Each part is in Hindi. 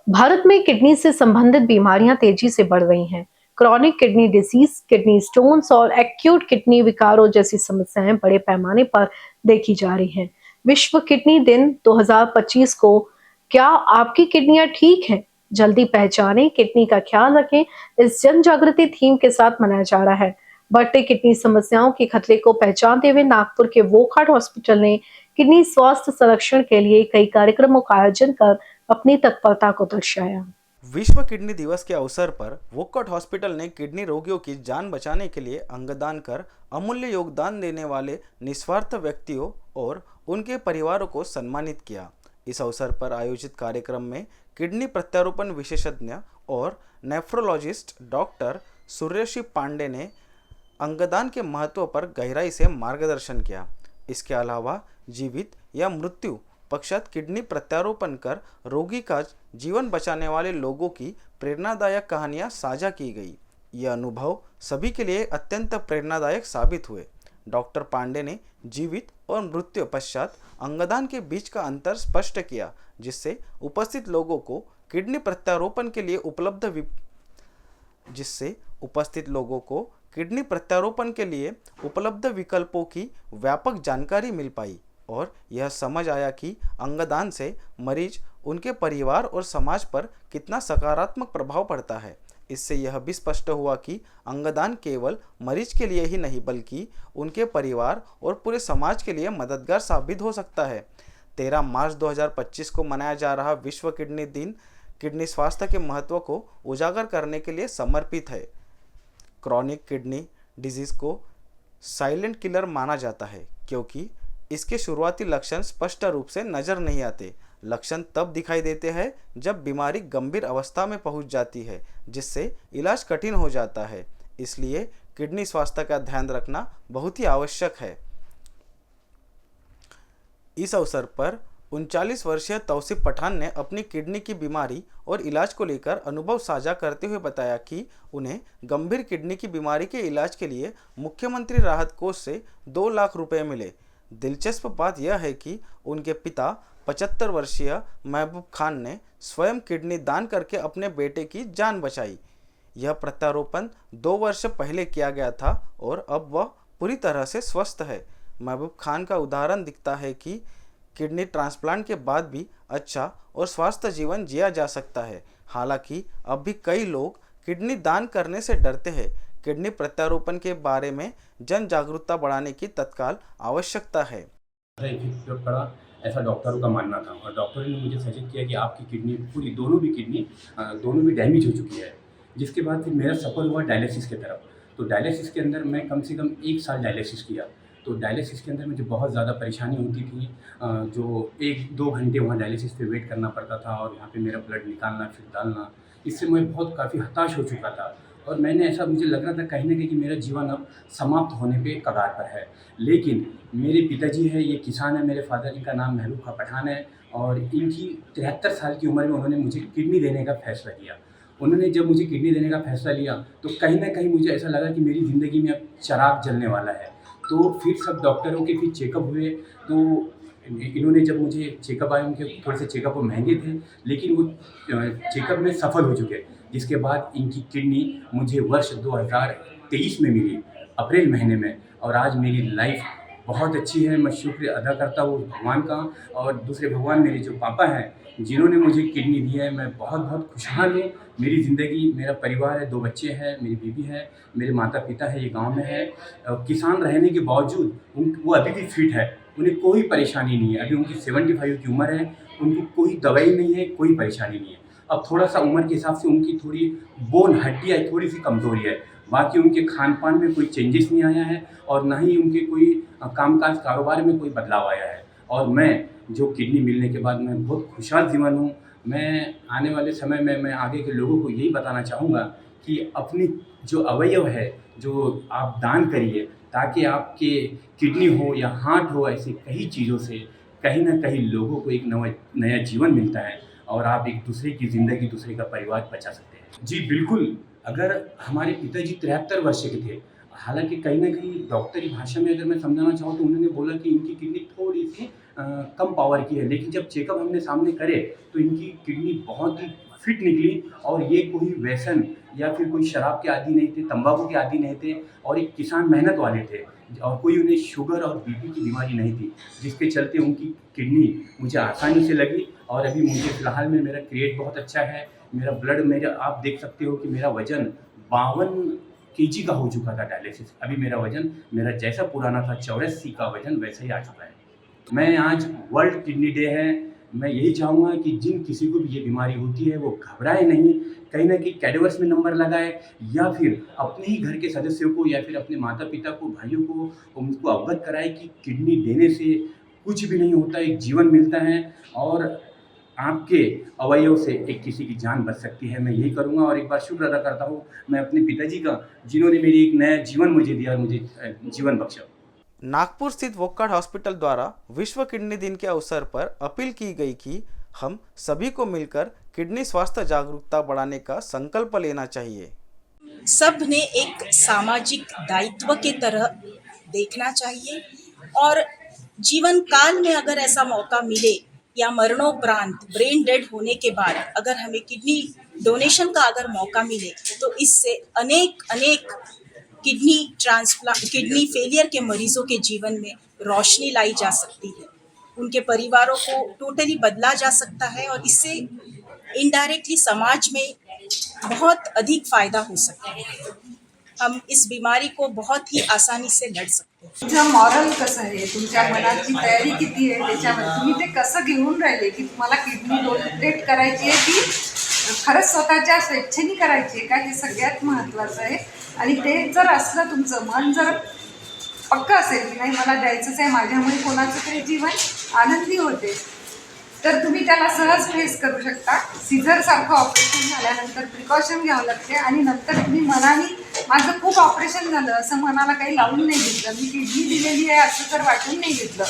भारत में किडनी से संबंधित बीमारियां तेजी से बढ़ रही हैं। Chronic kidney disease, kidney stones और एक्यूट किडनी विकारों जैसी समस्याएं बड़े पैमाने पर देखी जा रही हैं। विश्व किडनी दिन 2025 को क्या आपकी किडनियां ठीक हैं? जल्दी पहचानें, किडनी का ख्याल रखें। इस जन जागृति थीम के साथ मनाया जा रहा है। बढ़ते किडनी समस्याओं के खतरे को पहचानते हुए नागपुर के वोकहार्ट हॉस्पिटल ने किडनी स्वास्थ्य संरक्षण के लिए कई कार्यक्रमों का आयोजन कर अपनी तत्परता को दर्शाया। विश्व किडनी दिवस के अवसर पर वोकहार्ट हॉस्पिटल ने किडनी रोगियों की जान बचाने के लिए अंगदान कर अमूल्य योगदान देने वाले निस्वार्थ व्यक्तियों और उनके परिवारों को सम्मानित किया। इस अवसर पर आयोजित कार्यक्रम में किडनी प्रत्यारोपण विशेषज्ञ और नेफ्रोलॉजिस्ट डॉक्टर सूर्यश्री पांडे ने अंगदान के महत्व पर गहराई से मार्गदर्शन किया। इसके अलावा जीवित या मृत्यु पश्चात किडनी प्रत्यारोपण कर रोगी का जीवन बचाने वाले लोगों की प्रेरणादायक कहानियां साझा की गई। यह अनुभव सभी के लिए अत्यंत प्रेरणादायक साबित हुए। डॉक्टर पांडे ने जीवित और मृत्यु पश्चात अंगदान के बीच का अंतर स्पष्ट किया, जिससे उपस्थित लोगों को किडनी प्रत्यारोपण के लिए उपलब्ध विकल्पों की व्यापक जानकारी मिल पाई और यह समझ आया कि अंगदान से मरीज, उनके परिवार और समाज पर कितना सकारात्मक प्रभाव पड़ता है। इससे यह भी स्पष्ट हुआ कि अंगदान केवल मरीज के लिए ही नहीं बल्कि उनके परिवार और पूरे समाज के लिए मददगार साबित हो सकता है। 13 मार्च 2025 को मनाया जा रहा विश्व किडनी दिन किडनी स्वास्थ्य के महत्व को उजागर करने के लिए समर्पित है। क्रॉनिक किडनी डिजीज को साइलेंट किलर माना जाता है क्योंकि इसके शुरुआती लक्षण स्पष्ट रूप से नजर नहीं आते। लक्षण तब दिखाई देते हैं जब बीमारी गंभीर अवस्था में पहुंच जाती है, जिससे इलाज कठिन हो जाता है। इसलिए किडनी स्वास्थ्य का ध्यान रखना बहुत ही आवश्यक है। इस अवसर पर 39 वर्षीय तौसीफ पठान ने अपनी किडनी की बीमारी और इलाज को लेकर अनुभव साझा करते हुए बताया कि उन्हें गंभीर किडनी की बीमारी के इलाज के लिए मुख्यमंत्री राहत कोष से 2 लाख रुपए मिले। दिलचस्प बात यह है कि उनके पिता 75 वर्षीय महबूब खान ने स्वयं किडनी दान करके अपने बेटे की जान बचाई। यह प्रत्यारोपण 2 वर्ष पहले किया गया था और अब वह पूरी तरह से स्वस्थ है। महबूब खान का उदाहरण दिखता है कि किडनी ट्रांसप्लांट के बाद भी अच्छा और स्वस्थ जीवन जिया जा सकता है। हालांकि अब भी कई लोग किडनी दान करने से डरते हैं। किडनी प्रत्यारोपण के बारे में जन जागरूकता बढ़ाने की तत्काल आवश्यकता है। इफेक्ट पड़ा ऐसा डॉक्टरों का मानना था और डॉक्टरों ने मुझे सजेस्ट किया कि आपकी किडनी पूरी दोनों भी किडनी दोनों भी डैमेज हो चुकी है। जिसके बाद फिर मेरा सफ़र हुआ डायलिसिस की तरफ। तो डायलिसिस के अंदर मैं कम से कम 1 साल डायलिसिस किया। तो डायलिसिस के अंदर मुझे बहुत ज़्यादा परेशानी होती थी। जो 1-2 घंटे वहाँ डायलिसिस पे वेट करना पड़ता था और यहाँ पे मेरा ब्लड निकालना फिर डालना, इससे मैं बहुत काफ़ी हताश हो चुका था और मुझे लग रहा था कहीं न कहीं कि मेरा जीवन अब समाप्त होने पे कगार पर है। लेकिन मेरे पिताजी हैं, ये किसान हैं, मेरे फ़ादर, इनका नाम महबूब खां पठान है और इनकी 73 साल की उम्र में उन्होंने मुझे किडनी देने का फ़ैसला किया। उन्होंने जब मुझे किडनी देने का फ़ैसला लिया तो कहीं न कहीं मुझे ऐसा लगा कि मेरी ज़िंदगी में अब चिराग जलने वाला है। तो फिर सब डॉक्टरों के फिर चेकअप हुए। तो इन्होंने जब मुझे चेकअप आए, उनके थोड़े से चेकअप महँगे थे लेकिन वो चेकअप में सफल हो चुके। जिसके बाद इनकी किडनी मुझे वर्ष 2023 में मिली, अप्रैल महीने में, और आज मेरी लाइफ बहुत अच्छी है। मैं शुक्र अदा करता हूँ भगवान का और दूसरे भगवान मेरे जो पापा हैं जिन्होंने मुझे किडनी दी है। मैं बहुत खुशहाल हूँ। मेरी ज़िंदगी, मेरा परिवार है, 2 बच्चे हैं, मेरी बीवी है, मेरे माता-पिता हैं, ये गाँव में है। किसान रहने के बावजूद वो अभी भी फिट है, उन्हें कोई परेशानी नहीं है। अभी उनकी 75 की उम्र है, उनकी कोई दवाई नहीं है, कोई परेशानी नहीं है। अब थोड़ा-सा उम्र के हिसाब से उनकी थोड़ी बोन हड्डियाँ थोड़ी-सी कमज़ोरी है। बाकी उनके खान-पान में कोई चेंजेस नहीं आया है और ना ही उनके कोई कामकाज कारोबार में कोई बदलाव आया है। और मैं जो किडनी मिलने के बाद मैं बहुत खुशहाल जीवन हूँ। मैं आने वाले समय में मैं आगे के लोगों को यही बताना चाहूँगा कि अपनी जो अवयव है, जो आप दान करिए ताकि आपके किडनी हो या हार्ट हो, ऐसी कई चीज़ों से कहीं न कहीं लोगों को एक नया जीवन मिलता है और आप एक दूसरे की ज़िंदगी, दूसरे का परिवार बचा सकते हैं। जी बिल्कुल, अगर हमारे पिताजी 73 वर्ष के थे, हालाँकि कहीं न कहीं डॉक्टरी भाषा में अगर मैं समझाना चाहूँ तो उन्होंने बोला कि इनकी किडनी थोड़ी-सी कम पावर की है, लेकिन जब चेकअप हमने सामने करे तो इनकी किडनी बहुत ही फिट निकली और ये कोई व्यसन या फिर कोई शराब के आदी नहीं थे, तंबाकू के आदी नहीं थे और एक किसान मेहनत वाले थे और कोई उन्हें शुगर और बीपी की बीमारी नहीं थी, जिसके चलते उनकी किडनी मुझे आसानी से लगी। और अभी मुझे फ़िलहाल में मेरा क्रिएट बहुत अच्छा है, मेरा ब्लड मेरा आप देख सकते हो कि मेरा वज़न 52 केजी का हो चुका था डायलिसिस। अभी मेरा वज़न मेरा जैसा पुराना था 84 का वज़न वैसा ही आ चुका है। मैं आज वर्ल्ड किडनी डे है, मैं यही चाहूँगा कि जिन किसी को भी ये बीमारी होती है वो घबराए नहीं, कहीं न कहीं कैडवर्स में नंबर लगाए या फिर अपने ही घर के सदस्यों को या फिर अपने माता-पिता को, भाइयों को उनको अवगत कराएँ कि किडनी देने से कुछ भी नहीं होता, एक जीवन मिलता है और आपके अवयव से एक किसी की जान बच सकती है। मैं यही करूँगा और एक बार शुक्र अदा करता हूँ मैं अपने पिताजी का, जिन्होंने मेरी एक नया जीवन मुझे दिया और मुझे जीवन बख्शा। नागपुर स्थित वोक्काड हॉस्पिटल द्वारा विश्व किडनी दिन के अवसर पर अपील की गई कि हम सभी को मिलकर किडनी स्वास्थ्य जागरूकता बढ़ाने का संकल्प लेना चाहिए। सब ने एक सामाजिक दायित्व के तरह देखना चाहिए और जीवन काल में अगर ऐसा मौका मिले या मरणोपरांत ब्रेन डेड होने के बाद अगर हमें किडनी डोनेशन का अगर मौका मिले तो इससे अनेक अनेक किडनी फेलियर के मरीजों के जीवन में रोशनी लाई जा सकती है, उनके परिवारों को टोटली बदला जा सकता है और इससे इनडायरेक्टली समाज में बहुत अधिक फायदा हो सकता है। हम इस बीमारी को बहुत ही आसानी से लड़ सकते हैं। तुमचं मॉरल कसं आहे, तुमच्या मनाची तयारी किती आहे त्याच्यावर तुम्ही ते कसं घेऊन राहिले की तुम्हाला किडनी डोनेट करायची आहे की खरंच स्वतःच्या स्वेच्छेने करायची आहे का, हे सगळ्यात महत्त्वाचं आहे। आणि ते जर असलं तुमचं मन जर पक्का असेल की नाही मला द्यायचंच आहे, माझ्यामुळे कोणाचं तरी जीवन आनंदी होते, तर तुम्ही त्याला सहज फेस करू शकता। सीझरसारखं ऑपरेशन झाल्यानंतर प्रिकॉशन घ्यावं लागते आणि नंतर तुम्ही मनाने माझं खूप ऑपरेशन झालं असं मनाला काही लावून नाही घेतलं, मी किडनी दिलेली आहे असं तर वाटून नाही घेतलं,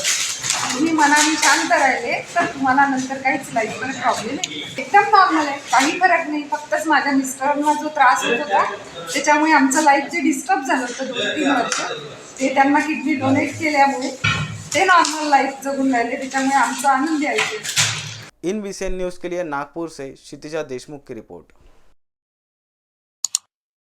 तुम्ही मनाने शांत राहिले तर तुम्हाला नंतर काहीच लाईफवर प्रॉब्लेम नाही, एकदम नॉर्मल आहे, काही फरक नाही। फक्तच माझ्या मिस्टरांना जो त्रास होत होता त्याच्यामुळे आमचं लाईफ जे डिस्टर्ब झालं होतं 2-3 वर्ष, ते त्यांना किडनी डोनेट केल्यामुळे ते नॉर्मल लाईफ जगून राहिले, त्याच्यामुळे आमचं आनंदी आहे। इन विषय न्यूज़ के लिए नागपुर से क्षितिजा देशमुख की रिपोर्ट।